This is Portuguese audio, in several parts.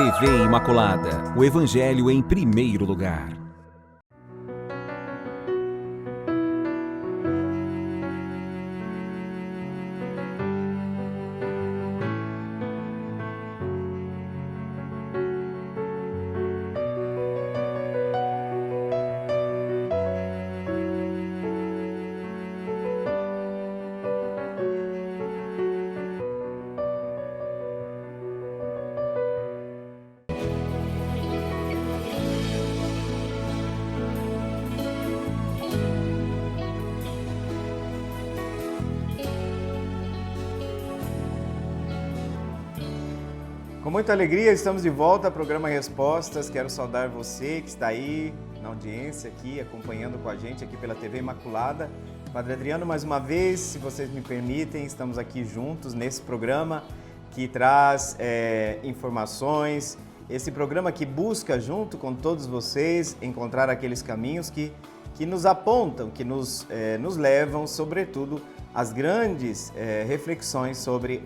TV Imaculada, o Evangelho em primeiro lugar. Com muita alegria, estamos de volta ao programa Respostas. Quero saudar você que está aí na audiência, aqui acompanhando com a gente aqui pela TV Imaculada. Padre Adriano, mais uma vez, se vocês me permitem, estamos aqui juntos nesse programa que traz informações, esse programa que busca, junto com todos vocês, encontrar aqueles caminhos que nos apontam, que nos levam, sobretudo, às grandes reflexões sobre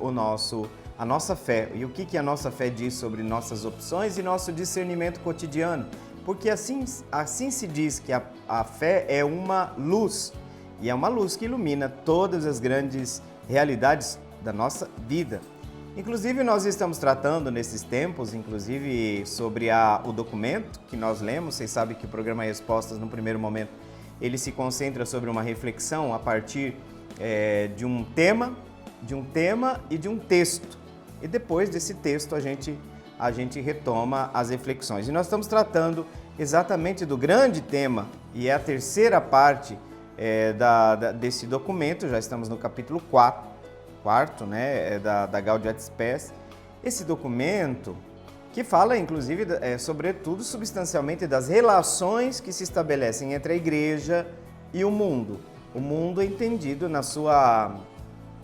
a nossa fé e o que a nossa fé diz sobre nossas opções e nosso discernimento cotidiano. Porque assim se diz que a fé é uma luz, e é uma luz que ilumina todas as grandes realidades da nossa vida. Inclusive, nós estamos tratando nesses tempos, inclusive sobre o documento que nós lemos. Vocês sabem que o programa Respostas, no primeiro momento, ele se concentra sobre uma reflexão a partir de um tema e de um texto. E depois desse texto a gente retoma as reflexões. E nós estamos tratando exatamente do grande tema, e é a terceira parte desse documento. Já estamos no capítulo 4, né, da Gaudium et Spes. Esse documento que fala, inclusive, sobretudo, substancialmente, das relações que se estabelecem entre a Igreja e o mundo. O mundo entendido na sua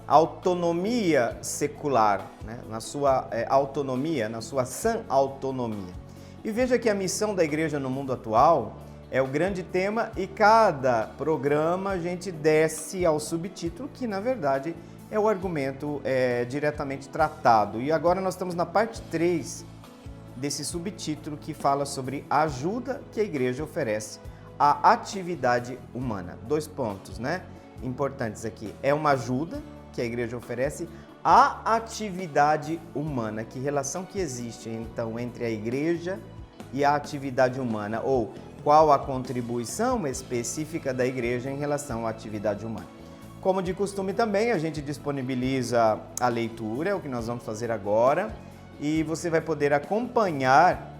autonomia secular, né? Na sua autonomia, na sua sã autonomia. E veja que a missão da Igreja no mundo atual é o grande tema, e cada programa a gente desce ao subtítulo, que na verdade é o argumento diretamente tratado. E agora nós estamos na parte 3 desse subtítulo, que fala sobre a ajuda que a Igreja oferece à atividade humana. 2 pontos, né, importantes aqui. É uma ajuda que a Igreja oferece à atividade humana. Que relação que existe, então, entre a Igreja e a atividade humana? Ou qual a contribuição específica da Igreja em relação à atividade humana? Como de costume também, a gente disponibiliza a leitura, é o que nós vamos fazer agora, e você vai poder acompanhar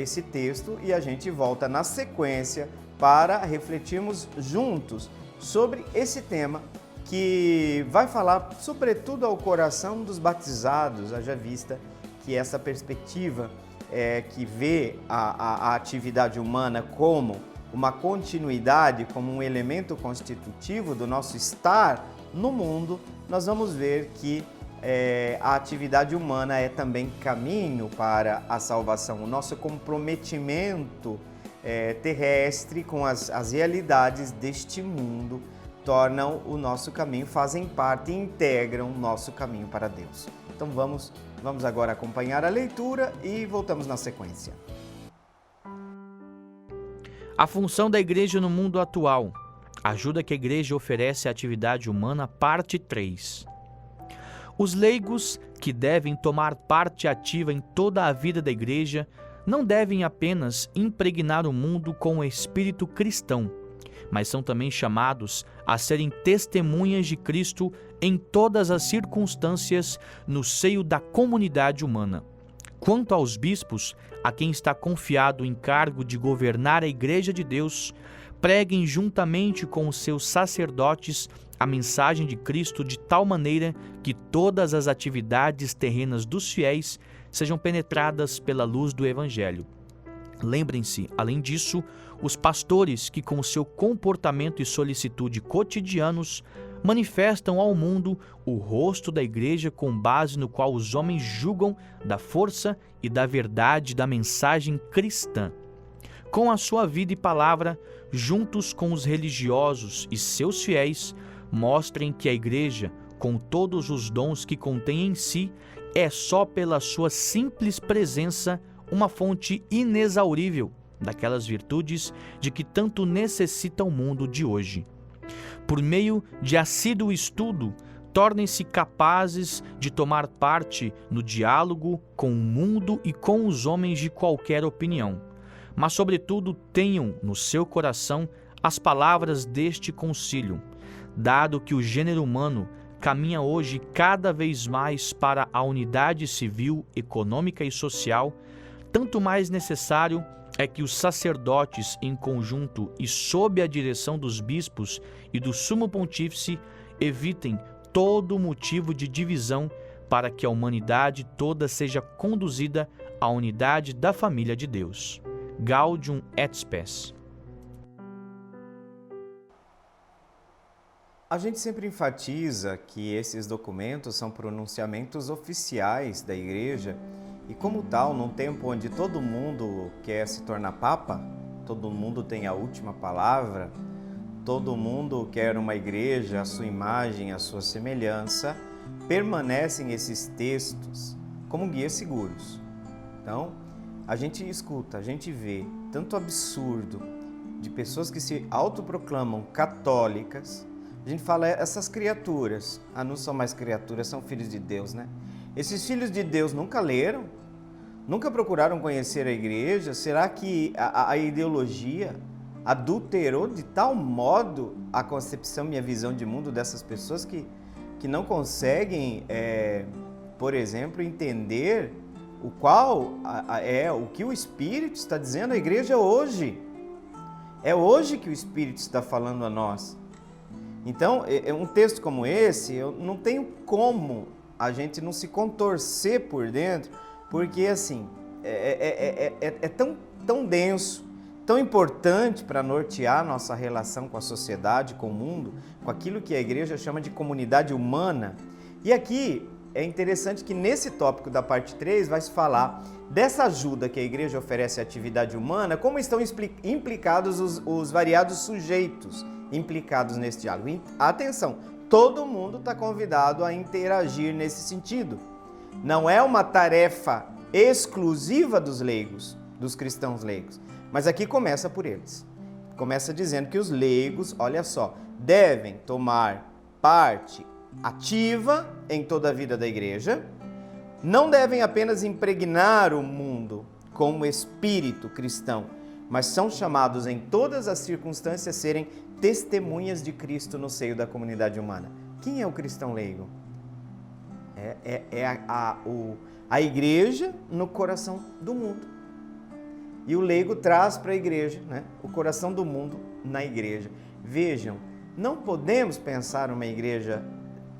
esse texto, e a gente volta na sequência para refletirmos juntos sobre esse tema, que vai falar sobretudo ao coração dos batizados, haja vista que essa perspectiva que vê a atividade humana como uma continuidade, como um elemento constitutivo do nosso estar no mundo, nós vamos ver que a atividade humana é também caminho para a salvação. O nosso comprometimento terrestre com as realidades deste mundo tornam o nosso caminho, fazem parte e integram o nosso caminho para Deus. Então vamos agora acompanhar a leitura e voltamos na sequência. A função da Igreja no mundo atual. Ajuda que a Igreja oferece à atividade humana, parte 3. Os leigos, que devem tomar parte ativa em toda a vida da Igreja, não devem apenas impregnar o mundo com o espírito cristão, mas são também chamados a serem testemunhas de Cristo em todas as circunstâncias no seio da comunidade humana. Quanto aos bispos, a quem está confiado o encargo de governar a Igreja de Deus, preguem juntamente com os seus sacerdotes a mensagem de Cristo de tal maneira que todas as atividades terrenas dos fiéis sejam penetradas pela luz do Evangelho. Lembrem-se, além disso, os pastores que com seu comportamento e solicitude cotidianos manifestam ao mundo o rosto da Igreja com base no qual os homens julgam da força e da verdade da mensagem cristã. Com a sua vida e palavra, juntos com os religiosos e seus fiéis, mostrem que a Igreja, com todos os dons que contém em si, é só pela sua simples presença uma fonte inexaurível daquelas virtudes de que tanto necessita o mundo de hoje. Por meio de assíduo estudo, tornem-se capazes de tomar parte no diálogo com o mundo e com os homens de qualquer opinião, mas, sobretudo, tenham no seu coração as palavras deste concílio, dado que o gênero humano caminha hoje cada vez mais para a unidade civil, econômica e social, tanto mais necessário é que os sacerdotes, em conjunto e sob a direção dos bispos e do sumo pontífice, evitem todo motivo de divisão para que a humanidade toda seja conduzida à unidade da família de Deus. Gaudium et Spes. A gente sempre enfatiza que esses documentos são pronunciamentos oficiais da Igreja e, como tal, num tempo onde todo mundo quer se tornar papa, todo mundo tem a última palavra, todo mundo quer uma igreja, a sua imagem, a sua semelhança, permanecem esses textos como guias seguros. Então, a gente escuta, a gente vê tanto absurdo de pessoas que se autoproclamam católicas. A gente fala, essas criaturas, não são mais criaturas, são filhos de Deus, né? Esses filhos de Deus nunca leram, nunca procuraram conhecer a igreja. Será que a ideologia adulterou de tal modo a concepção e a visão de mundo dessas pessoas que não conseguem, por exemplo, entender o que o Espírito está dizendo à igreja hoje? É hoje que o Espírito está falando a nós. Então, um texto como esse, eu não tenho como a gente não se contorcer por dentro, porque assim, é tão denso, tão importante para nortear nossa relação com a sociedade, com o mundo, com aquilo que a igreja chama de comunidade humana. E aqui é interessante que nesse tópico da parte 3 vai se falar dessa ajuda que a igreja oferece à atividade humana, como estão implicados os variados sujeitos implicados nesse diálogo. E, atenção, todo mundo está convidado a interagir nesse sentido. Não é uma tarefa exclusiva dos leigos, dos cristãos leigos, mas aqui começa por eles. Começa dizendo que os leigos, olha só, devem tomar parte ativa em toda a vida da igreja, não devem apenas impregnar o mundo com o espírito cristão, mas são chamados em todas as circunstâncias a serem testemunhas de Cristo no seio da comunidade humana. Quem é o cristão leigo? A igreja no coração do mundo. E o leigo traz para a igreja, né, o coração do mundo na igreja. Vejam, não podemos pensar uma igreja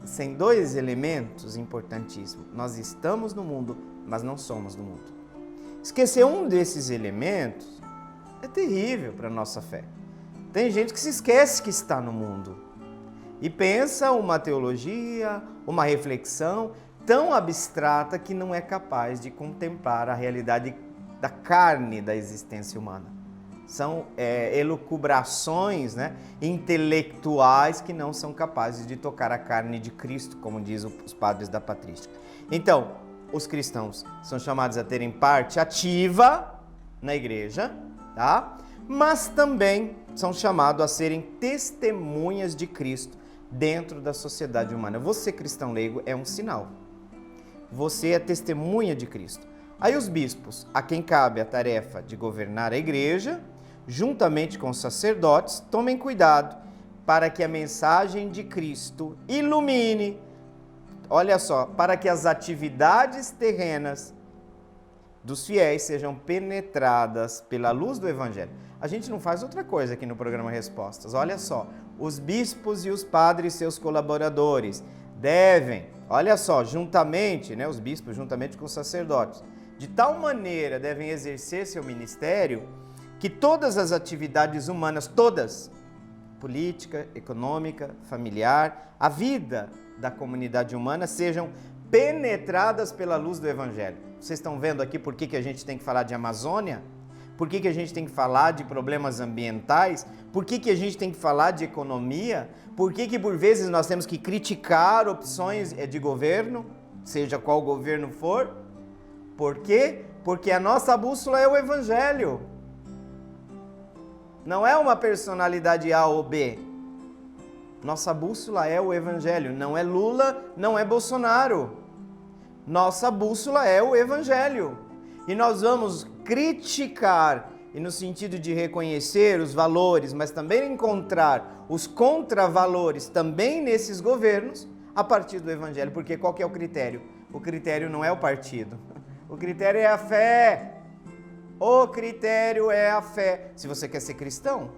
sem dois elementos importantíssimos. Nós estamos no mundo, mas não somos do mundo. Esquecer um desses elementos é terrível para a nossa fé. Tem gente que se esquece que está no mundo e pensa uma teologia, uma reflexão tão abstrata que não é capaz de contemplar a realidade da carne da existência humana. São elucubrações, né, intelectuais que não são capazes de tocar a carne de Cristo, como diz os padres da patrística. Então, os cristãos são chamados a terem parte ativa na igreja, tá? Mas também são chamados a serem testemunhas de Cristo dentro da sociedade humana. Você, cristão leigo, é um sinal. Você é testemunha de Cristo. Aí os bispos, a quem cabe a tarefa de governar a igreja, juntamente com os sacerdotes, tomem cuidado para que a mensagem de Cristo ilumine, olha só, para que as atividades terrenas dos fiéis sejam penetradas pela luz do Evangelho. A gente não faz outra coisa aqui no programa Respostas. Olha só, os bispos e os padres, seus colaboradores, devem, olha só, juntamente, né, os bispos juntamente com os sacerdotes, de tal maneira devem exercer seu ministério que todas as atividades humanas, todas, política, econômica, familiar, a vida da comunidade humana sejam penetradas pela luz do Evangelho. Vocês estão vendo aqui por que a gente tem que falar de Amazônia? Por que a gente tem que falar de problemas ambientais? Por que a gente tem que falar de economia? Por que por vezes nós temos que criticar opções de governo? seja qual governo for. Por quê? Porque a nossa bússola é o Evangelho. Não é uma personalidade A ou B. Nossa bússola é o Evangelho. Não é Lula, não é Bolsonaro. Nossa bússola é o Evangelho. E nós vamos criticar, e no sentido de reconhecer os valores, mas também encontrar os contravalores também nesses governos, a partir do Evangelho. Porque qual que é o critério? O critério não é o partido. O critério é a fé. O critério é a fé. Se você quer ser cristão,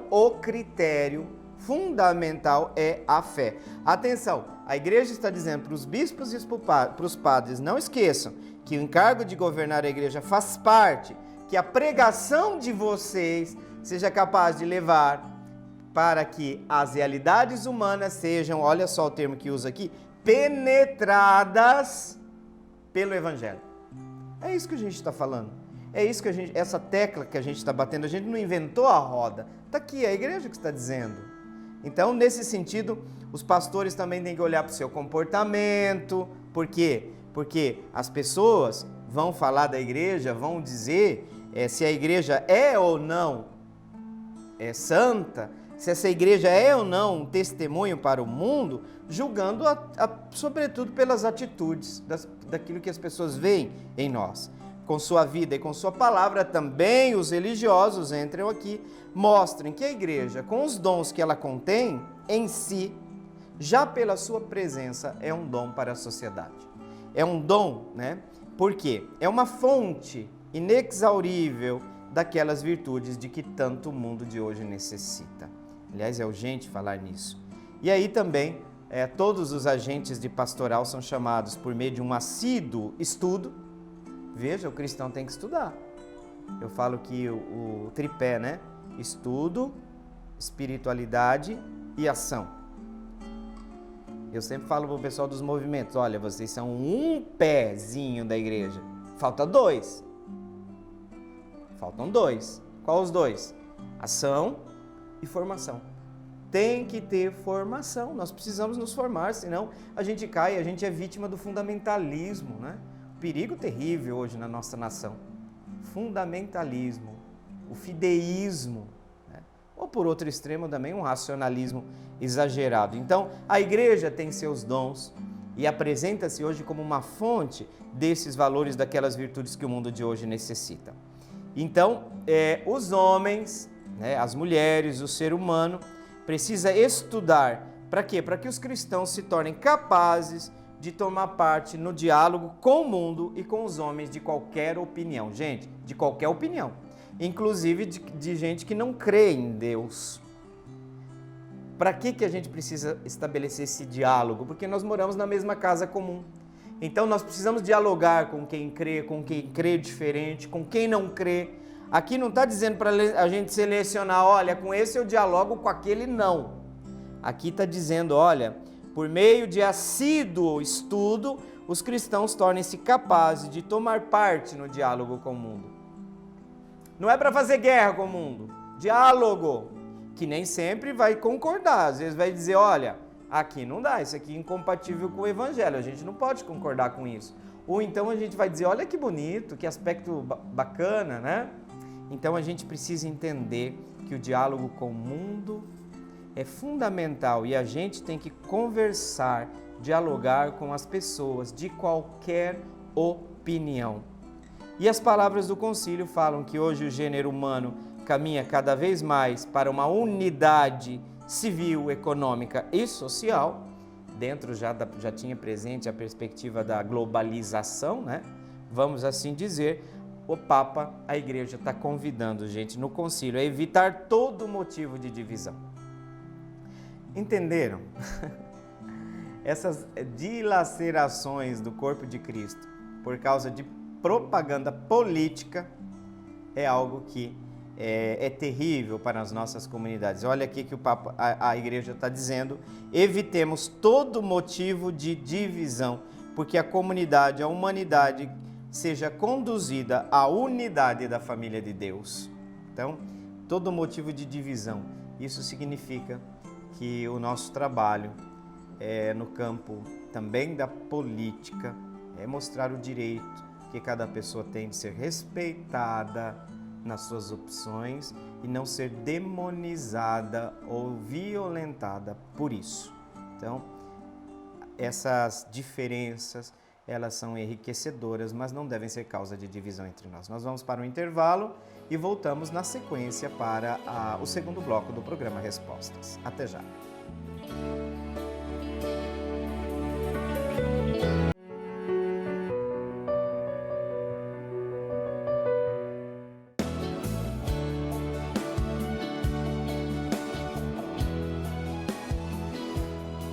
o critério fundamental é a fé. Atenção, a igreja está dizendo para os bispos e para os padres, não esqueçam que o encargo de governar a igreja faz parte, que a pregação de vocês seja capaz de levar para que as realidades humanas sejam, olha só o termo que usa aqui, penetradas pelo Evangelho. É isso que a gente está falando. É isso que essa tecla que a gente está batendo, a gente não inventou a roda. Está aqui, é a igreja que está dizendo. Então, nesse sentido, os pastores também têm que olhar para o seu comportamento. Por quê? Porque as pessoas vão falar da igreja, vão dizer se a igreja é ou não santa, se essa igreja é ou não um testemunho para o mundo, julgando sobretudo pelas atitudes, daquilo que as pessoas veem em nós. Com sua vida e com sua palavra, também os religiosos entram aqui, mostrem que a igreja, com os dons que ela contém em si, já pela sua presença, é um dom para a sociedade. É um dom, né? Por quê? É uma fonte inexaurível daquelas virtudes de que tanto o mundo de hoje necessita. Aliás, é urgente falar nisso. E aí também, todos os agentes de pastoral são chamados por meio de um assíduo estudo. Veja, o cristão tem que estudar. Eu falo que o tripé, né? Estudo, espiritualidade e ação. Eu sempre falo para o pessoal dos movimentos, olha, vocês são um pezinho da igreja. Falta dois. Faltam dois. Qual os dois? Ação e formação. Tem que ter formação. Nós precisamos nos formar, senão a gente cai, a gente é vítima do fundamentalismo, né? Perigo terrível hoje na nossa nação. Fundamentalismo, o fideísmo, né? Ou por outro extremo também um racionalismo exagerado. Então, a igreja tem seus dons e apresenta-se hoje como uma fonte desses valores, daquelas virtudes que o mundo de hoje necessita. Então, os homens, né, as mulheres, o ser humano, precisa estudar. Para quê? Para que os cristãos se tornem capazes de tomar parte no diálogo com o mundo e com os homens de qualquer opinião. Gente, de qualquer opinião. Inclusive de gente que não crê em Deus. Para que a gente precisa estabelecer esse diálogo? Porque nós moramos na mesma casa comum. Então nós precisamos dialogar com quem crê diferente, com quem não crê. Aqui não está dizendo para a gente selecionar, olha, com esse eu dialogo, com aquele não. Aqui está dizendo, olha, por meio de assíduo estudo, os cristãos tornem-se capazes de tomar parte no diálogo com o mundo. Não é para fazer guerra com o mundo, diálogo, que nem sempre vai concordar, às vezes vai dizer, olha, aqui não dá, isso aqui é incompatível com o evangelho, a gente não pode concordar com isso. Ou então a gente vai dizer, olha que bonito, que aspecto bacana, né? Então a gente precisa entender que o diálogo com o mundo é fundamental e a gente tem que conversar, dialogar com as pessoas de qualquer opinião. E as palavras do concílio falam que hoje o gênero humano caminha cada vez mais para uma unidade civil, econômica e social. Dentro já tinha presente a perspectiva da globalização, né? Vamos assim dizer, o Papa, a Igreja está convidando, gente, no concílio a evitar todo motivo de divisão. Entenderam? Essas dilacerações do corpo de Cristo por causa de propaganda política é algo que é terrível para as nossas comunidades. Olha aqui que a igreja está dizendo, evitemos todo motivo de divisão, porque a comunidade, a humanidade seja conduzida à unidade da família de Deus. Então, todo motivo de divisão, isso significa que o nosso trabalho no campo também da política, é mostrar o direito que cada pessoa tem de ser respeitada nas suas opções e não ser demonizada ou violentada por isso. Então, essas diferenças, elas são enriquecedoras, mas não devem ser causa de divisão entre nós. Nós vamos para um intervalo e voltamos na sequência para o segundo bloco do programa Respostas. Até já!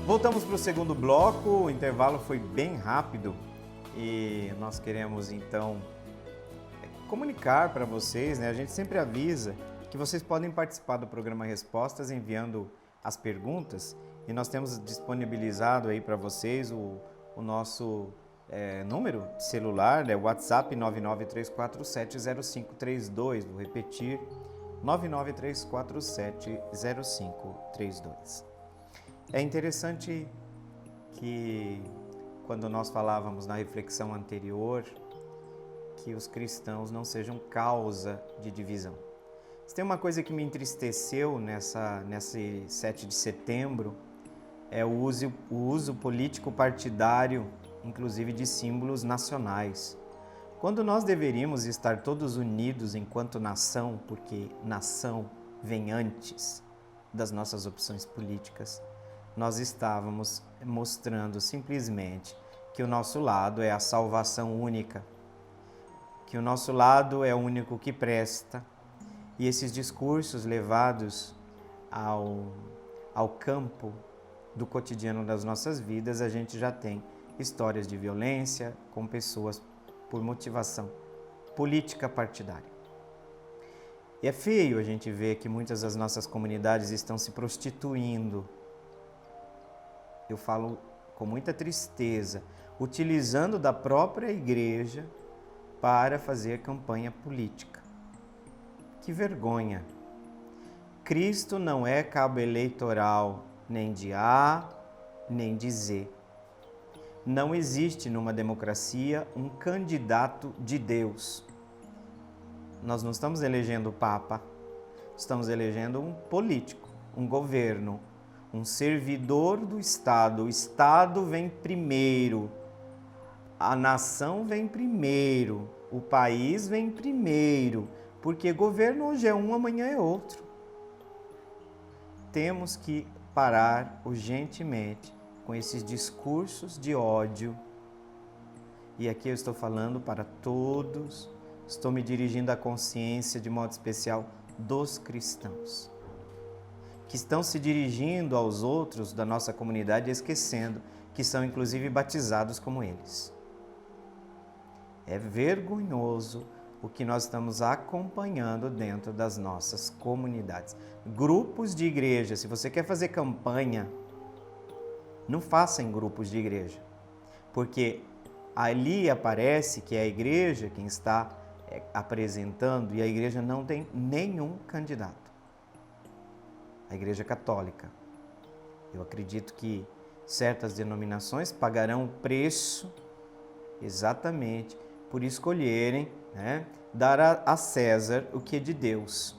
Voltamos para o segundo bloco, o intervalo foi bem rápido e nós queremos então comunicar para vocês, né? A gente sempre avisa que vocês podem participar do programa Respostas enviando as perguntas e nós temos disponibilizado aí para vocês o nosso número de celular, né? O WhatsApp 993470532, vou repetir, 993470532. É interessante que, quando nós falávamos na reflexão anterior, que os cristãos não sejam causa de divisão. Se tem uma coisa que me entristeceu nesse 7 de setembro, é o uso político partidário, inclusive de símbolos nacionais. Quando nós deveríamos estar todos unidos enquanto nação, porque nação vem antes das nossas opções políticas, nós estávamos mostrando simplesmente que o nosso lado é a salvação única, que o nosso lado é o único que presta, e esses discursos levados ao campo do cotidiano das nossas vidas, a gente já tem histórias de violência com pessoas por motivação política partidária. E é feio a gente ver que muitas das nossas comunidades estão se prostituindo. Eu falo com muita tristeza, utilizando da própria igreja para fazer campanha política. Que vergonha! Cristo não é cabo eleitoral nem de A, nem de Z. Não existe numa democracia um candidato de Deus. Nós não estamos elegendo o Papa, estamos elegendo um político, um governo, um servidor do Estado. O Estado vem primeiro, a nação vem primeiro, o país vem primeiro, porque governo hoje é um, amanhã é outro. Temos que parar urgentemente com esses discursos de ódio. E aqui eu estou falando para todos, estou me dirigindo à consciência de modo especial dos cristãos, que estão se dirigindo aos outros da nossa comunidade, esquecendo que são inclusive batizados como eles. É vergonhoso o que nós estamos acompanhando dentro das nossas comunidades. Grupos de igreja, se você quer fazer campanha, não faça em grupos de igreja, porque ali aparece que é a igreja quem está apresentando e a igreja não tem nenhum candidato. A Igreja Católica. Eu acredito que certas denominações pagarão o preço exatamente por escolherem, dar a César o que é de Deus.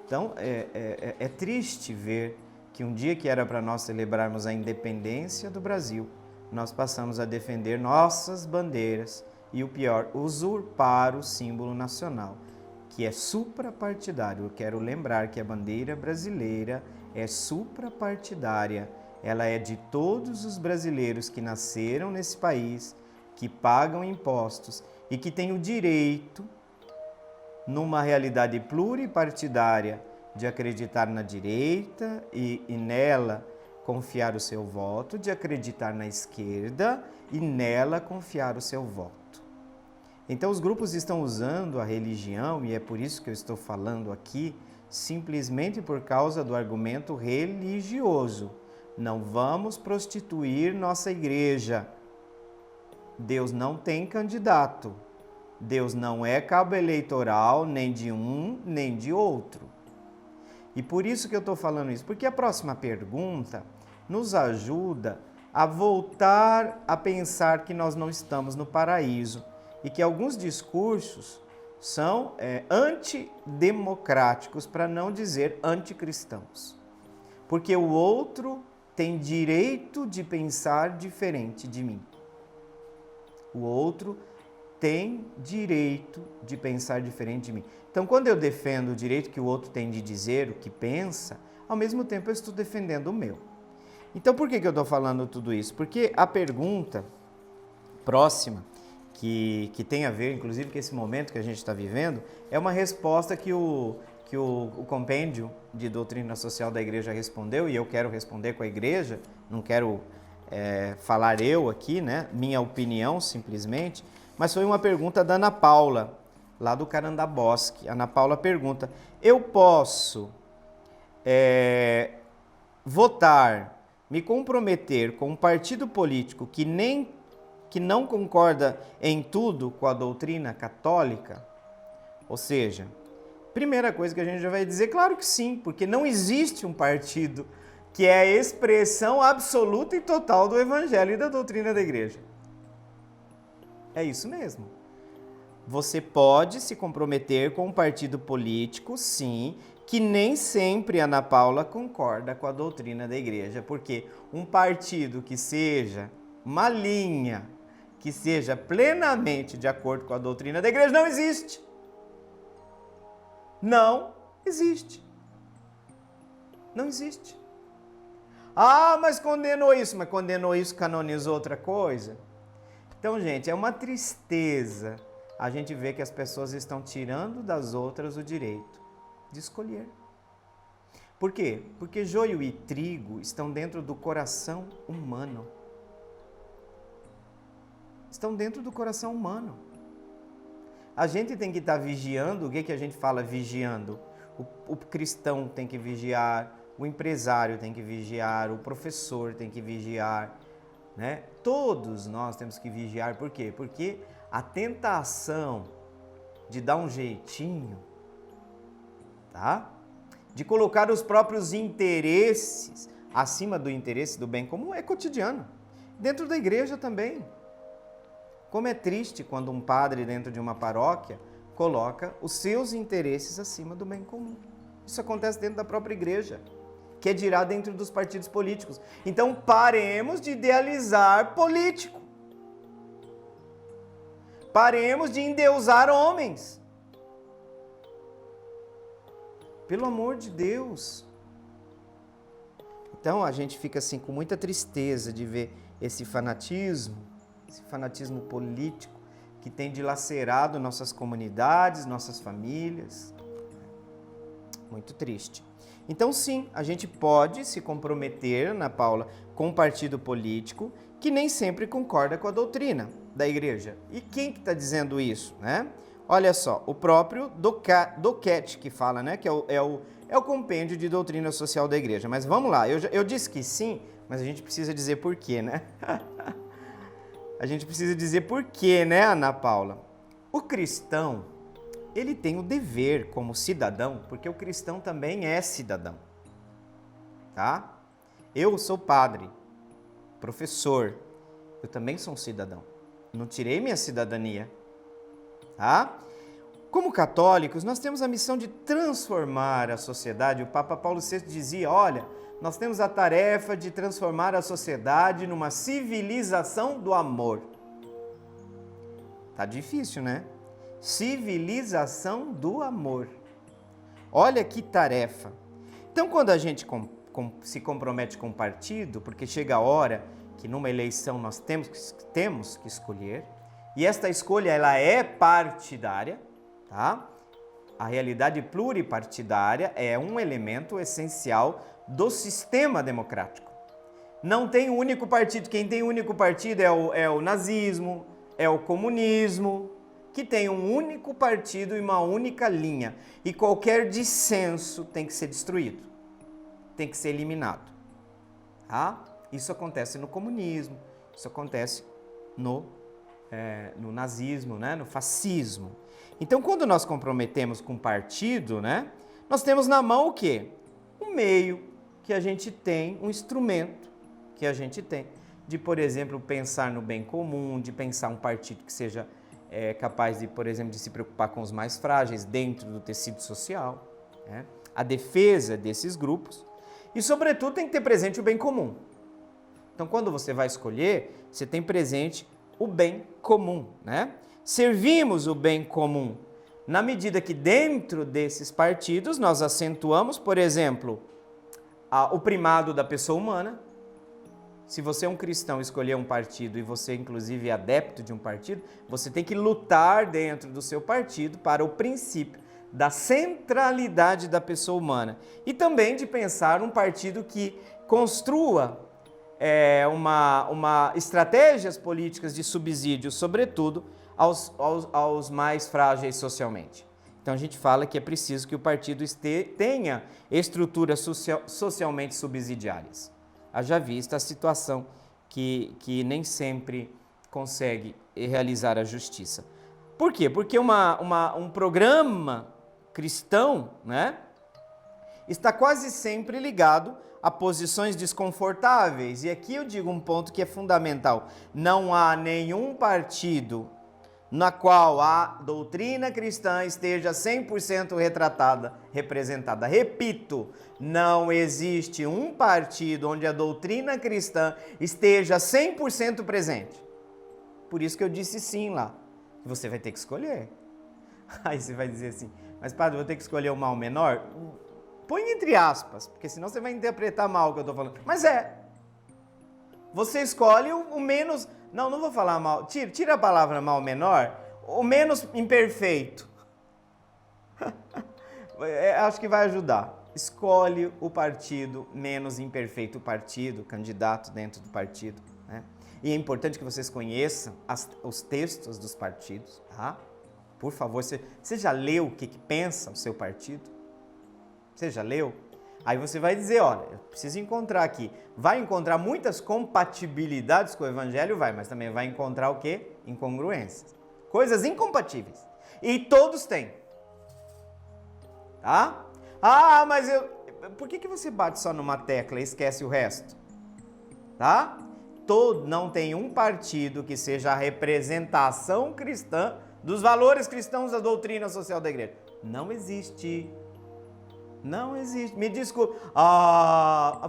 Então, é triste ver que um dia que era para nós celebrarmos a independência do Brasil, nós passamos a defender nossas bandeiras e, o pior, usurpar o símbolo nacional, que é suprapartidário. Eu quero lembrar que a bandeira brasileira é suprapartidária. Ela é de todos os brasileiros que nasceram nesse país, que pagam impostos e que têm o direito, numa realidade pluripartidária, de acreditar na direita e nela confiar o seu voto, de acreditar na esquerda e nela confiar o seu voto. Então os grupos estão usando a religião, e é por isso que eu estou falando aqui, simplesmente por causa do argumento religioso. Não vamos prostituir nossa igreja. Deus não tem candidato. Deus não é cabo eleitoral nem de um nem de outro. E por isso que eu estou falando isso, porque a próxima pergunta nos ajuda a voltar a pensar que nós não estamos no paraíso e que alguns discursos são antidemocráticos, para não dizer anticristãos. Porque o outro tem direito de pensar diferente de mim. O outro tem direito de pensar diferente de mim. Então, quando eu defendo o direito que o outro tem de dizer o que pensa, ao mesmo tempo eu estou defendendo o meu. Então, por que eu estou falando tudo isso? Porque a pergunta próxima, que tem a ver, inclusive, com esse momento que a gente está vivendo, é uma resposta que o compêndio de doutrina social da igreja respondeu, e eu quero responder com a igreja, não quero falar eu aqui, né? Minha opinião, simplesmente, mas foi uma pergunta da Ana Paula, lá do Carandabosque. A Ana Paula pergunta: eu posso votar, me comprometer com um partido político que não concorda em tudo com a doutrina católica? Ou seja, primeira coisa que a gente já vai dizer, claro que sim, porque não existe um partido que é a expressão absoluta e total do evangelho e da doutrina da igreja. É isso mesmo. Você pode se comprometer com um partido político, sim, que nem sempre, Ana Paula, concorda com a doutrina da igreja, porque um partido que seja uma linha, que seja plenamente de acordo com a doutrina da igreja, não existe. Não existe. Não existe. Ah, mas condenou isso. Mas condenou isso, canonizou outra coisa? Então, gente, é uma tristeza a gente ver que as pessoas estão tirando das outras o direito de escolher. Por quê? Porque joio e trigo estão dentro do coração humano. Estão dentro do coração humano. A gente tem que estar vigiando. O que a gente fala vigiando? O cristão tem que vigiar, o empresário tem que vigiar, o professor tem que vigiar, né? Todos nós temos que vigiar. Por quê? Porque a tentação de dar um jeitinho, tá? De colocar os próprios interesses acima do interesse do bem comum é cotidiano. Dentro da igreja também. Como é triste quando um padre dentro de uma paróquia coloca os seus interesses acima do bem comum. Isso acontece dentro da própria igreja, que dirá dentro dos partidos políticos. Então paremos de idealizar político. Paremos de endeusar homens. Pelo amor de Deus. Então a gente fica assim com muita tristeza de ver esse fanatismo político que tem dilacerado nossas comunidades, nossas famílias. Muito triste. Então sim, a gente pode se comprometer, Ana Paula, com um partido político que nem sempre concorda com a doutrina da igreja. E quem que está dizendo isso, né? Olha só, o próprio Doquete que fala, né? Que é o compêndio de doutrina social da igreja. Mas vamos lá, eu disse que sim, mas a gente precisa dizer por quê, né? A gente precisa dizer por quê, né, Ana Paula? O cristão, ele tem o dever como cidadão, porque o cristão também é cidadão, tá? Eu sou padre, professor, eu também sou um cidadão. Não tirei minha cidadania, tá? Como católicos, nós temos a missão de transformar a sociedade. O Papa Paulo VI dizia, olha, nós temos a tarefa de transformar a sociedade numa civilização do amor. Tá difícil, né? Civilização do amor. Olha que tarefa. Então, quando a gente se compromete com um partido, porque chega a hora que numa eleição nós temos que escolher, e esta escolha ela é partidária, tá? A realidade pluripartidária é um elemento essencial do sistema democrático. Não tem um único partido. Quem tem um único partido é o nazismo, é o comunismo, que tem um único partido e uma única linha. E qualquer dissenso tem que ser destruído, tem que ser eliminado. Tá? Isso acontece no comunismo, isso acontece no nazismo, né? No fascismo. Então, quando nós comprometemos com um partido, né? Nós temos na mão o quê? Um meio que a gente tem, um instrumento que a gente tem de, por exemplo, pensar no bem comum, de pensar um partido que seja capaz de, por exemplo, de se preocupar com os mais frágeis dentro do tecido social, né? A defesa desses grupos e, sobretudo, tem que ter presente o bem comum. Então, quando você vai escolher, você tem presente o bem comum, né? Servimos o bem comum na medida que dentro desses partidos nós acentuamos, por exemplo, o primado da pessoa humana. Se você é um cristão escolher um partido e você inclusive é adepto de um partido, você tem que lutar dentro do seu partido para o princípio da centralidade da pessoa humana e também de pensar um partido que construa estratégias políticas de subsídio, sobretudo aos mais frágeis socialmente. Então a gente fala que é preciso que o partido tenha estruturas socialmente subsidiárias. Haja vista a situação que nem sempre consegue realizar a justiça. Por quê? Porque um programa cristão, né, está quase sempre ligado a posições desconfortáveis. E aqui eu digo um ponto que é fundamental. Não há nenhum partido na qual a doutrina cristã esteja 100% representada. Repito, não existe um partido onde a doutrina cristã esteja 100% presente. Por isso que eu disse sim lá. Você vai ter que escolher. Aí você vai dizer assim, mas padre, eu vou ter que escolher o mal menor? Põe entre aspas, porque senão você vai interpretar mal o que eu estou falando. Mas você escolhe o menos... Não vou falar mal. Tira a palavra mal menor, o menos imperfeito. Acho que vai ajudar. Escolhe o partido menos imperfeito, o candidato dentro do partido, né? E é importante que vocês conheçam os textos dos partidos, tá? Por favor, você já leu o que pensa o seu partido? Você já leu? Aí você vai dizer, olha, eu preciso encontrar aqui. Vai encontrar muitas compatibilidades com o evangelho? Vai, mas também vai encontrar o quê? Incongruências. Coisas incompatíveis. E todos têm. Tá? Ah, mas por que você bate só numa tecla e esquece o resto? Tá? Não tem um partido que seja a representação cristã dos valores cristãos da doutrina social da igreja. Não existe. Não existe. Me desculpe.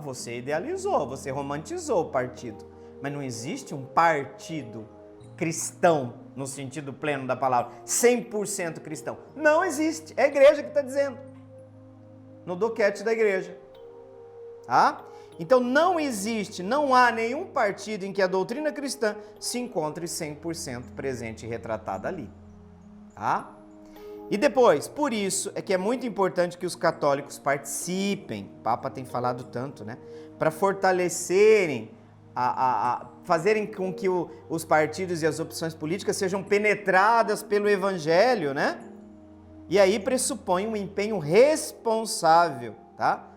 Você idealizou, você romantizou o partido. Mas não existe um partido cristão, no sentido pleno da palavra, 100% cristão. Não existe. É a igreja que está dizendo. No doquete da igreja. Tá? Então não existe, não há nenhum partido em que a doutrina cristã se encontre 100% presente e retratada ali. Tá? E depois, por isso é que é muito importante que os católicos participem, o Papa tem falado tanto, né? Para fortalecerem, fazerem com que os partidos e as opções políticas sejam penetradas pelo Evangelho, né? E aí pressupõe um empenho responsável, tá?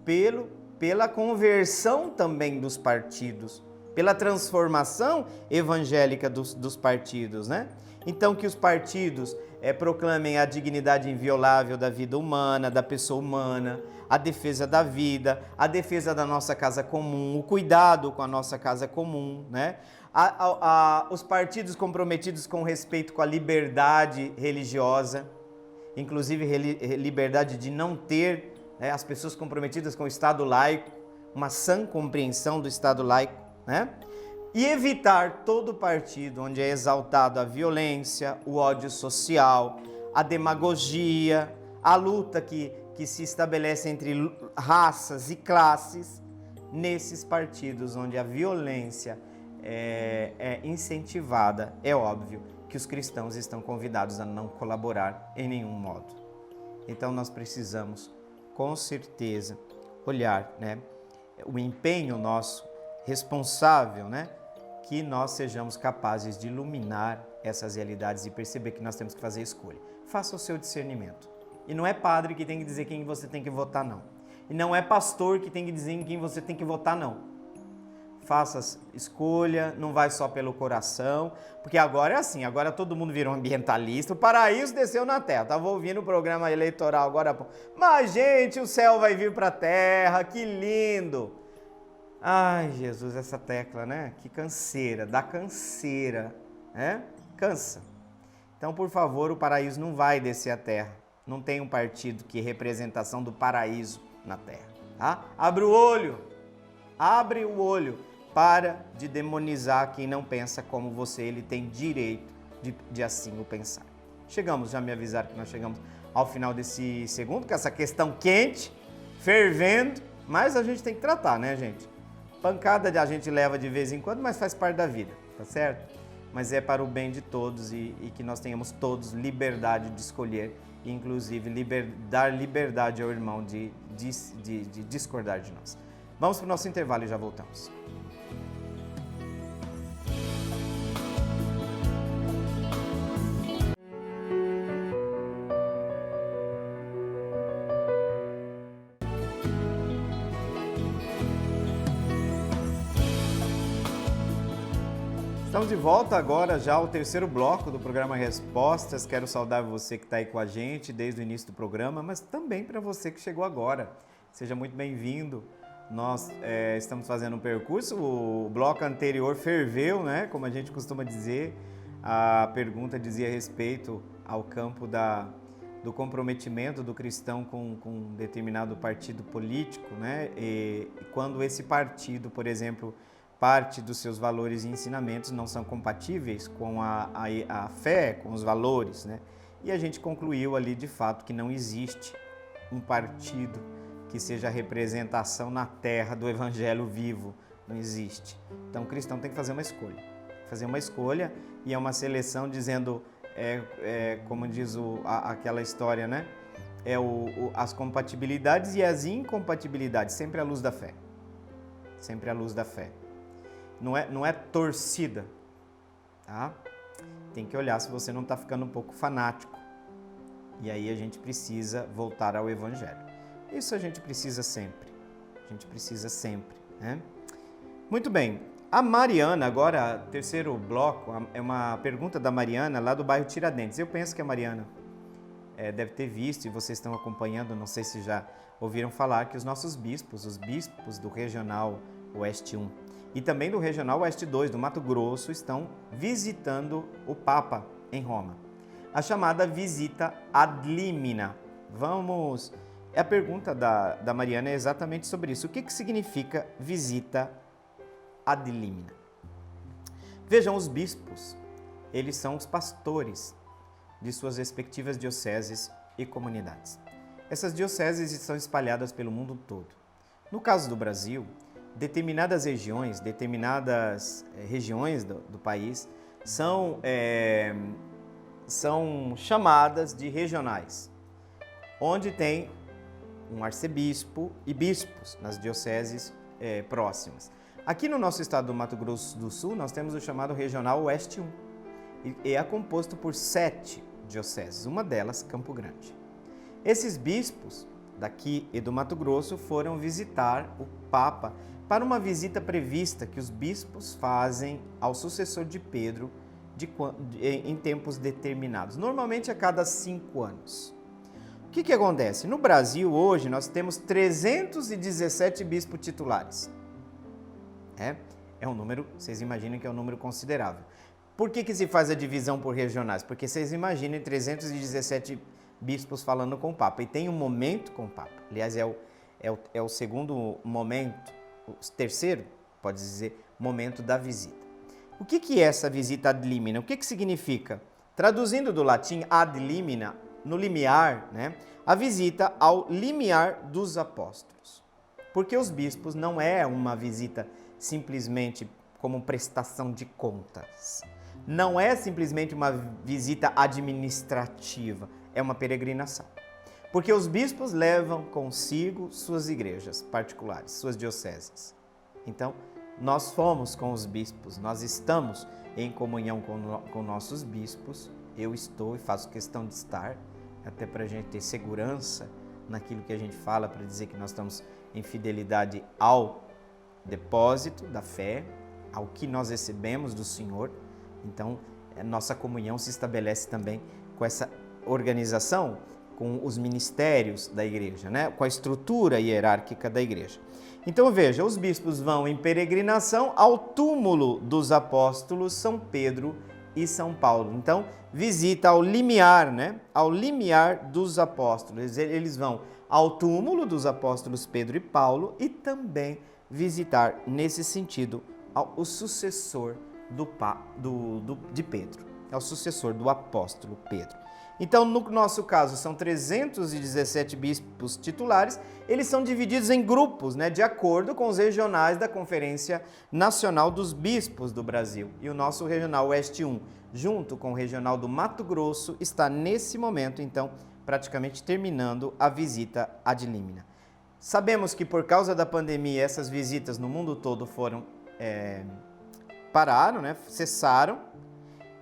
Pela conversão também dos partidos, pela transformação evangélica dos partidos, né? Então que os partidos proclamem a dignidade inviolável da vida humana, da pessoa humana, a defesa da vida, a defesa da nossa casa comum, o cuidado com a nossa casa comum, né? Os partidos comprometidos com respeito com a liberdade religiosa, inclusive liberdade de não ter, né, as pessoas comprometidas com o Estado laico, uma sã compreensão do Estado laico, né? E evitar todo partido onde é exaltado a violência, o ódio social, a demagogia, a luta que se estabelece entre raças e classes, nesses partidos onde a violência é incentivada. É óbvio que os cristãos estão convidados a não colaborar em nenhum modo. Então nós precisamos, com certeza, olhar, né, o empenho nosso responsável, né, que nós sejamos capazes de iluminar essas realidades e perceber que nós temos que fazer escolha. Faça o seu discernimento. E não é padre que tem que dizer quem você tem que votar, não. E não é pastor que tem que dizer em quem você tem que votar, não. Faça escolha, não vai só pelo coração, porque agora é assim, agora todo mundo virou ambientalista, o paraíso desceu na terra. Estava ouvindo o programa eleitoral agora, mas gente, o céu vai vir para a terra, que lindo! Ai, Jesus, essa tecla, né? Que canseira, dá canseira, né? Cansa. Então, por favor, o paraíso não vai descer à terra. Não tem um partido que é representação do paraíso na terra, tá? Abre o olho, para de demonizar quem não pensa como você, ele tem direito de assim o pensar. Chegamos, já me avisaram que nós chegamos ao final desse segundo, com essa questão quente, fervendo, mas a gente tem que tratar, né, gente? Pancada a gente leva de vez em quando, mas faz parte da vida, tá certo? Mas é para o bem de todos e que nós tenhamos todos liberdade de escolher, e inclusive dar liberdade ao irmão de discordar de nós. Vamos para o nosso intervalo e já voltamos. Estamos de volta agora já ao terceiro bloco do programa Respostas. Quero saudar você que está aí com a gente desde o início do programa, mas também para você que chegou agora. Seja muito bem-vindo. Nós estamos fazendo um percurso, o bloco anterior ferveu, né? Como a gente costuma dizer. A pergunta dizia respeito ao campo do comprometimento do cristão com um determinado partido político, né? E quando esse partido, por exemplo, parte dos seus valores e ensinamentos não são compatíveis com a fé, com os valores, né? E a gente concluiu ali, de fato, que não existe um partido que seja a representação na terra do evangelho vivo. Não existe. Então, o cristão tem que fazer uma escolha. Fazer uma escolha e é uma seleção dizendo, como diz aquela história, né? As compatibilidades e as incompatibilidades, sempre à luz da fé. Sempre à luz da fé. Não é torcida, tá? Tem que olhar se você não está ficando um pouco fanático. E aí a gente precisa voltar ao Evangelho. Isso a gente precisa sempre. Né? Muito bem. A Mariana, agora, terceiro bloco, é uma pergunta da Mariana lá do bairro Tiradentes. Eu penso que a Mariana deve ter visto e vocês estão acompanhando, não sei se já ouviram falar, que os nossos bispos, os bispos do Regional Oeste 1, e também do Regional Oeste 2, do Mato Grosso, estão visitando o Papa em Roma. A chamada visita ad limina. A pergunta da Mariana é exatamente sobre isso. O que significa visita ad limina? Vejam, os bispos, eles são os pastores de suas respectivas dioceses e comunidades. Essas dioceses estão espalhadas pelo mundo todo. No caso do Brasil, determinadas regiões do país são chamadas de regionais, onde tem um arcebispo e bispos nas dioceses próximas. Aqui no nosso estado do Mato Grosso do Sul, nós temos o chamado Regional Oeste 1, e é composto por 7 dioceses, uma delas Campo Grande. Esses bispos daqui e do Mato Grosso foram visitar o Papa para uma visita prevista que os bispos fazem ao sucessor de Pedro em tempos determinados, normalmente a cada 5 anos. O que acontece? No Brasil, hoje, nós temos 317 bispos titulares. É um número, vocês imaginam que é um número considerável. Por que se faz a divisão por regionais? Porque vocês imaginem 317 bispos falando com o Papa. E tem um momento com o Papa. Aliás, é o segundo momento, o terceiro, pode dizer, momento da visita. O que é essa visita ad limina? O que significa? Traduzindo do latim ad limina, no limiar, né? A visita ao limiar dos apóstolos. Porque os bispos não é uma visita simplesmente como prestação de contas. Não é simplesmente uma visita administrativa, é uma peregrinação. Porque os bispos levam consigo suas igrejas particulares, suas dioceses. Então, nós fomos com os bispos, nós estamos em comunhão com nossos bispos. Eu estou e faço questão de estar, até para a gente ter segurança naquilo que a gente fala, para dizer que nós estamos em fidelidade ao depósito da fé, ao que nós recebemos do Senhor. Então, nossa comunhão se estabelece também com essa organização com os ministérios da igreja, né? Com a estrutura hierárquica da igreja. Então veja, os bispos vão em peregrinação ao túmulo dos apóstolos São Pedro e São Paulo. Então visita ao limiar, né? Ao limiar dos apóstolos. Eles vão ao túmulo dos apóstolos Pedro e Paulo e também visitar, nesse sentido, o sucessor de Pedro. É o sucessor do apóstolo Pedro. Então, no nosso caso, são 317 bispos titulares. Eles são divididos em grupos, né, de acordo com os regionais da Conferência Nacional dos Bispos do Brasil. E o nosso regional Oeste 1, junto com o regional do Mato Grosso, está nesse momento, então, praticamente terminando a visita ad limina. Sabemos que por causa da pandemia, essas visitas no mundo todo pararam, né, cessaram.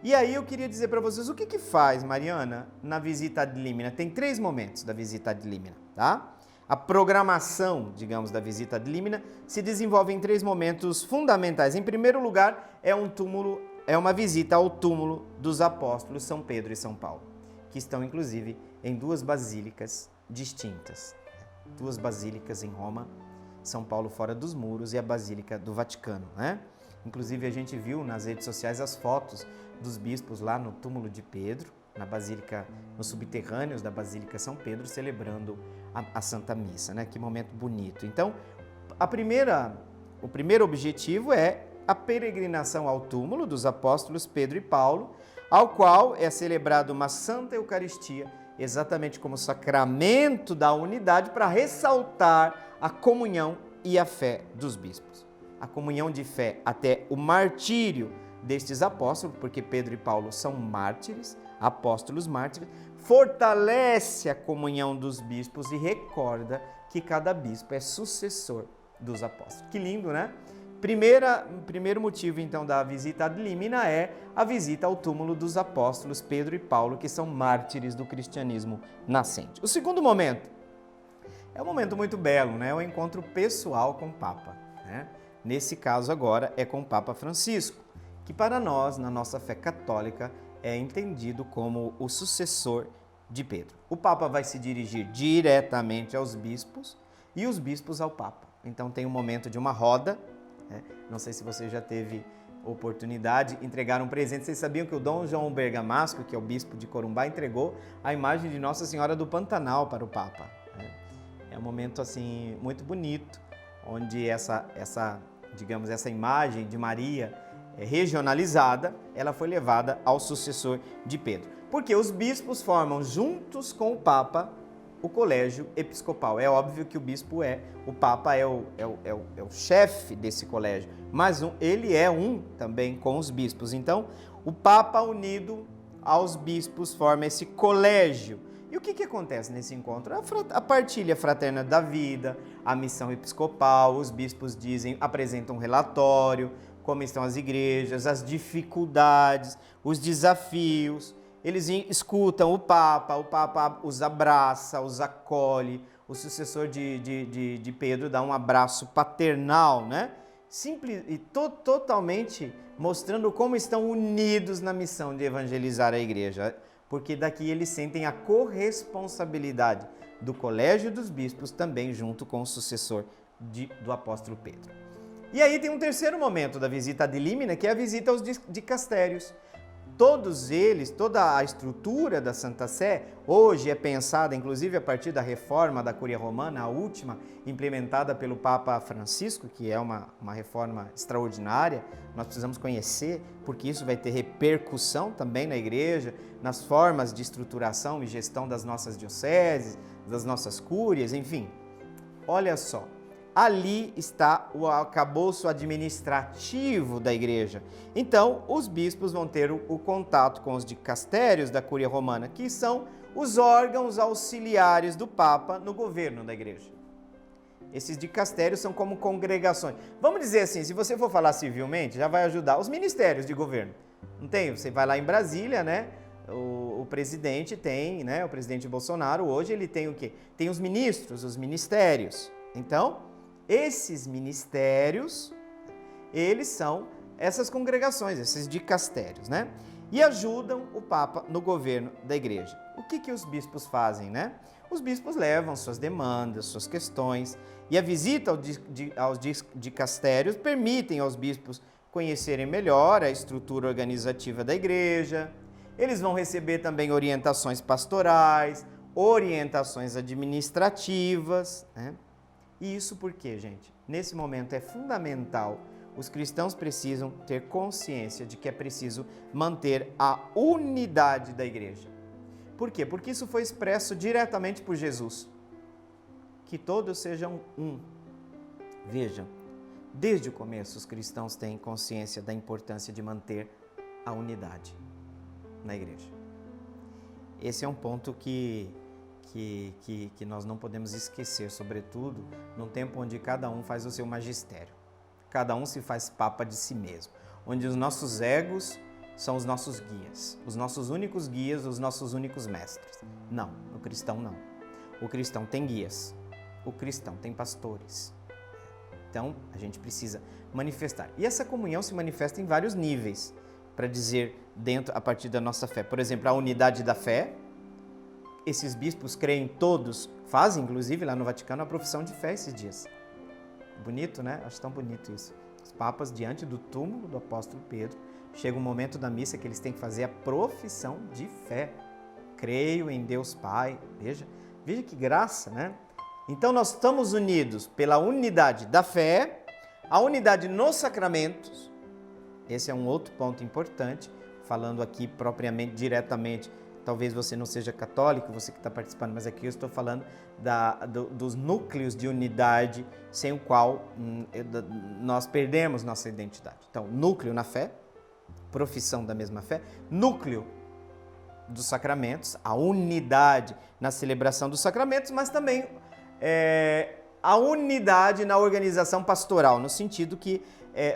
E aí eu queria dizer para vocês o que faz, Mariana, na visita ad limina. Tem 3 momentos da visita ad limina, tá? A programação, digamos, da visita ad limina se desenvolve em 3 momentos fundamentais. Em primeiro lugar, é uma visita ao túmulo dos apóstolos São Pedro e São Paulo, que estão, inclusive, em 2 basílicas distintas. 2 basílicas em Roma, São Paulo fora dos muros e a Basílica do Vaticano, né? Inclusive, a gente viu nas redes sociais as fotos dos bispos lá no túmulo de Pedro, na Basílica, nos subterrâneos da Basílica São Pedro, celebrando a Santa Missa, né? Que momento bonito. Então, o primeiro objetivo é a peregrinação ao túmulo dos apóstolos Pedro e Paulo, ao qual é celebrada uma Santa Eucaristia, exatamente como sacramento da unidade, para ressaltar a comunhão e a fé dos bispos. A comunhão de fé até o martírio destes apóstolos, porque Pedro e Paulo são mártires, apóstolos mártires, fortalece a comunhão dos bispos e recorda que cada bispo é sucessor dos apóstolos. Que lindo, né? Primeiro motivo, então, da visita ad limina é a visita ao túmulo dos apóstolos Pedro e Paulo, que são mártires do cristianismo nascente. O segundo momento é um momento muito belo, né? É o encontro pessoal com o Papa, né? Nesse caso agora é com o Papa Francisco, que para nós, na nossa fé católica, é entendido como o sucessor de Pedro. O Papa vai se dirigir diretamente aos bispos e os bispos ao Papa. Então tem um momento de uma roda, né? Não sei se você já teve oportunidade, entregar um presente. Vocês sabiam que o Dom João Bergamasco, que é o bispo de Corumbá, entregou a imagem de Nossa Senhora do Pantanal para o Papa, né? É um momento assim muito bonito, onde essa imagem de Maria regionalizada, ela foi levada ao sucessor de Pedro. Porque os bispos formam, juntos com o Papa, o colégio episcopal. É óbvio que o Papa é o chefe desse colégio, mas ele é também com os bispos. Então, o Papa unido aos bispos forma esse colégio. E o que acontece nesse encontro? A partilha fraterna da vida, a missão episcopal, os bispos apresentam um relatório, como estão as igrejas, as dificuldades, os desafios. Eles escutam o Papa os abraça, os acolhe. O sucessor de Pedro dá um abraço paternal, né? Simples e totalmente mostrando como estão unidos na missão de evangelizar a igreja. Porque daqui eles sentem a corresponsabilidade do colégio dos bispos também junto com o sucessor do apóstolo Pedro. E aí tem um terceiro momento da visita ad limina, que é a visita aos dicastérios. Todos eles, toda a estrutura da Santa Sé, hoje é pensada, inclusive a partir da reforma da Cúria Romana, a última implementada pelo Papa Francisco, que é uma reforma extraordinária. Nós precisamos conhecer, porque isso vai ter repercussão também na igreja, nas formas de estruturação e gestão das nossas dioceses, das nossas cúrias, enfim. Olha só. Ali está o arcabouço administrativo da igreja. Então, os bispos vão ter o contato com os dicastérios da Cúria Romana, que são os órgãos auxiliares do Papa no governo da igreja. Esses dicastérios são como congregações. Vamos dizer assim, se você for falar civilmente, já vai ajudar os ministérios de governo. Não tem? Você vai lá em Brasília, né? O presidente tem, né? O presidente Bolsonaro, hoje ele tem o quê? Tem os ministros, os ministérios. Então, esses ministérios, eles são essas congregações, esses dicastérios, né? E ajudam o Papa no governo da igreja. o que os bispos fazem, né? Os bispos levam suas demandas, suas questões, e a visita aos dicastérios permitem aos bispos conhecerem melhor a estrutura organizativa da igreja. Eles vão receber também orientações pastorais, orientações administrativas, né? E isso por quê, gente? Nesse momento é fundamental. Os cristãos precisam ter consciência de que é preciso manter a unidade da igreja. Por quê? Porque isso foi expresso diretamente por Jesus. Que todos sejam um. Vejam, desde o começo os cristãos têm consciência da importância de manter a unidade na igreja. Esse é um ponto que nós não podemos esquecer, sobretudo num tempo onde cada um faz o seu magistério. Cada um se faz papa de si mesmo, onde os nossos egos são os nossos guias, os nossos únicos guias, os nossos únicos mestres. Não, o cristão não. O cristão tem guias, o cristão tem pastores. Então, a gente precisa manifestar. E essa comunhão se manifesta em vários níveis, para dizer a partir da nossa fé. Por exemplo, a unidade da fé. Esses bispos creem todos, fazem inclusive lá no Vaticano a profissão de fé esses dias. Bonito, né? Acho tão bonito isso. Os papas, diante do túmulo do apóstolo Pedro, chega um momento da missa que eles têm que fazer a profissão de fé. Creio em Deus Pai. Veja que graça, né? Então nós estamos unidos pela unidade da fé, a unidade nos sacramentos. Esse é um outro ponto importante, falando aqui propriamente, diretamente. Talvez você não seja católico, você que está participando, mas aqui eu estou falando dos núcleos de unidade sem o qual nós perdemos nossa identidade. Então, núcleo na fé, profissão da mesma fé, núcleo dos sacramentos, a unidade na celebração dos sacramentos, mas também a unidade na organização pastoral, no sentido que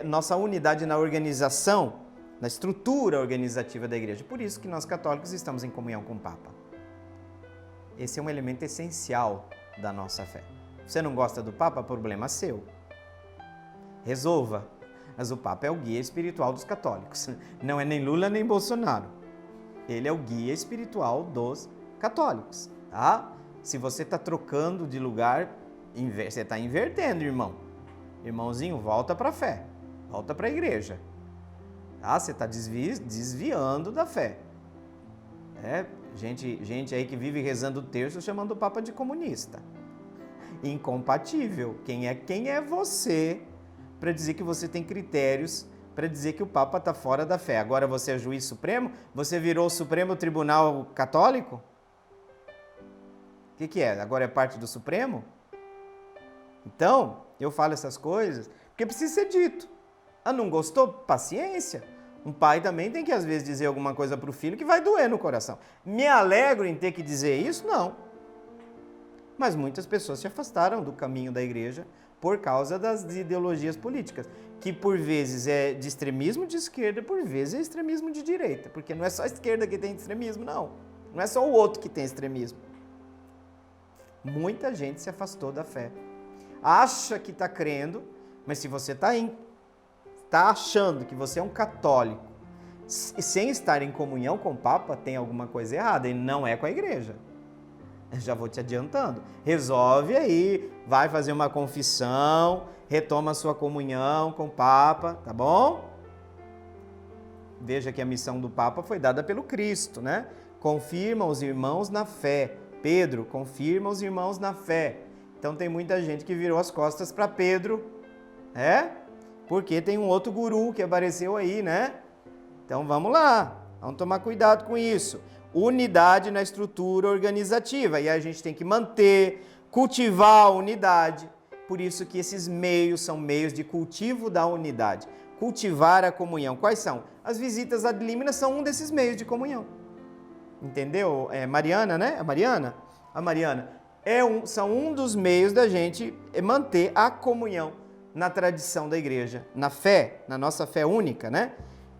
nossa unidade na organização, na estrutura organizativa da igreja. Por isso que nós católicos estamos em comunhão com o Papa. Esse é um elemento essencial da nossa fé. Você não gosta do Papa? Problema seu. Resolva. Mas o Papa é o guia espiritual dos católicos. Não é nem Lula nem Bolsonaro. Ele é o guia espiritual dos católicos. Tá? Se você está trocando de lugar, você está invertendo, irmão. Irmãozinho, volta para a fé. Volta para a igreja. Ah, você está desviando da fé. Gente aí que vive rezando o terço chamando o Papa de comunista. Incompatível. Quem é você para dizer que você tem critérios para dizer que o Papa está fora da fé? Agora você é juiz supremo? Você virou o Supremo Tribunal Católico? O que é? Agora é parte do Supremo? Então, eu falo essas coisas porque precisa ser dito. Ah, não gostou? Paciência. Um pai também tem que, às vezes, dizer alguma coisa para o filho que vai doer no coração. Me alegro em ter que dizer isso? Não. Mas muitas pessoas se afastaram do caminho da igreja por causa das ideologias políticas, que por vezes é de extremismo de esquerda, por vezes é extremismo de direita, porque não é só a esquerda que tem extremismo, não. Não é só o outro que tem extremismo. Muita gente se afastou da fé. Acha que está crendo, mas se você está achando que você é um católico sem estar em comunhão com o Papa, tem alguma coisa errada e não é com a igreja. Já vou te adiantando. Resolve aí, vai fazer uma confissão, retoma a sua comunhão com o Papa, tá bom? Veja que a missão do Papa foi dada pelo Cristo, né? Confirma os irmãos na fé. Pedro, confirma os irmãos na fé. Então tem muita gente que virou as costas para Pedro, porque tem um outro guru que apareceu aí, né? Então vamos lá, vamos tomar cuidado com isso. Unidade na estrutura organizativa. E a gente tem que manter, cultivar a unidade. Por isso que esses meios são meios de cultivo da unidade. Cultivar a comunhão. Quais são? As visitas ad limina são um desses meios de comunhão. Entendeu? Mariana, né? A Mariana. São um dos meios da gente manter a comunhão na tradição da igreja, na fé, na nossa fé única, né?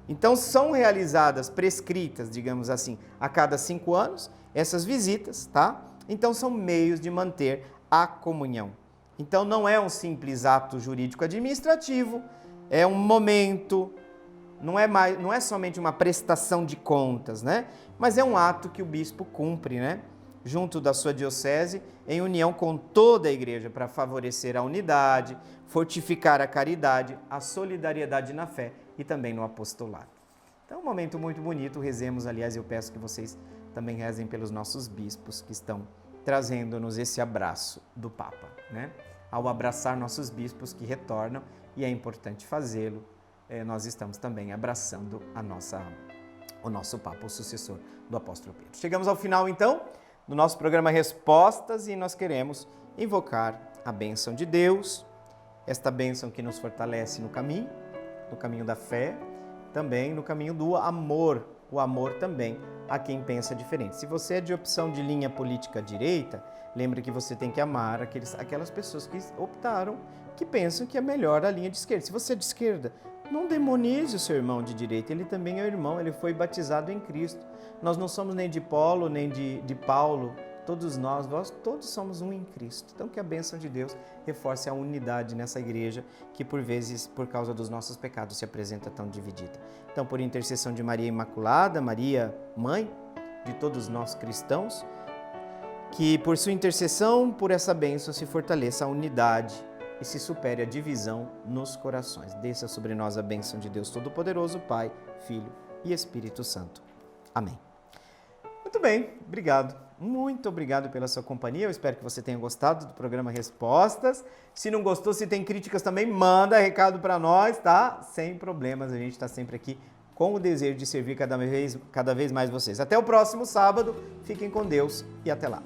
Então são realizadas, prescritas, digamos assim, a cada 5 anos, essas visitas, tá? Então são meios de manter a comunhão. Então não é um simples ato jurídico administrativo, é um momento não é somente uma prestação de contas, né? Mas é um ato que o bispo cumpre, né? Junto da sua diocese, em união com toda a igreja, para favorecer a unidade, fortificar a caridade, a solidariedade na fé e também no apostolado. Então, é um momento muito bonito, rezemos, aliás, eu peço que vocês também rezem pelos nossos bispos que estão trazendo-nos esse abraço do Papa, né? Ao abraçar nossos bispos que retornam, e é importante fazê-lo, nós estamos também abraçando o nosso Papa, o sucessor do apóstolo Pedro. Chegamos ao final, então, do nosso programa Respostas e nós queremos invocar a bênção de Deus, esta bênção que nos fortalece no caminho da fé, também no caminho do amor, o amor também a quem pensa diferente. Se você é de opção de linha política direita, lembre que você tem que amar aquelas pessoas que optaram, que pensam que é melhor a linha de esquerda. Se você é de esquerda, não demonize o seu irmão de direita, ele também é irmão, ele foi batizado em Cristo. Nós não somos nem de Paulo, nem de Paulo, todos nós todos somos um em Cristo. Então que a bênção de Deus reforce a unidade nessa igreja que por vezes, por causa dos nossos pecados, se apresenta tão dividida. Então, por intercessão de Maria Imaculada, Maria Mãe de todos nós cristãos, que por sua intercessão, por essa bênção, se fortaleça a unidade e se supere a divisão nos corações. Desça sobre nós a bênção de Deus Todo-Poderoso, Pai, Filho e Espírito Santo. Amém. Muito bem, obrigado. Muito obrigado pela sua companhia. Eu espero que você tenha gostado do programa Respostas. Se não gostou, se tem críticas também, manda recado para nós, tá? Sem problemas, a gente está sempre aqui com o desejo de servir cada vez mais vocês. Até o próximo sábado. Fiquem com Deus e até lá.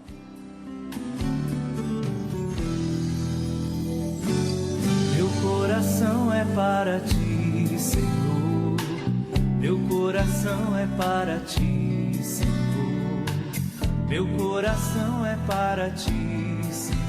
Meu coração é para ti, Senhor. Meu coração é para ti, Senhor. Meu coração é para ti, Senhor.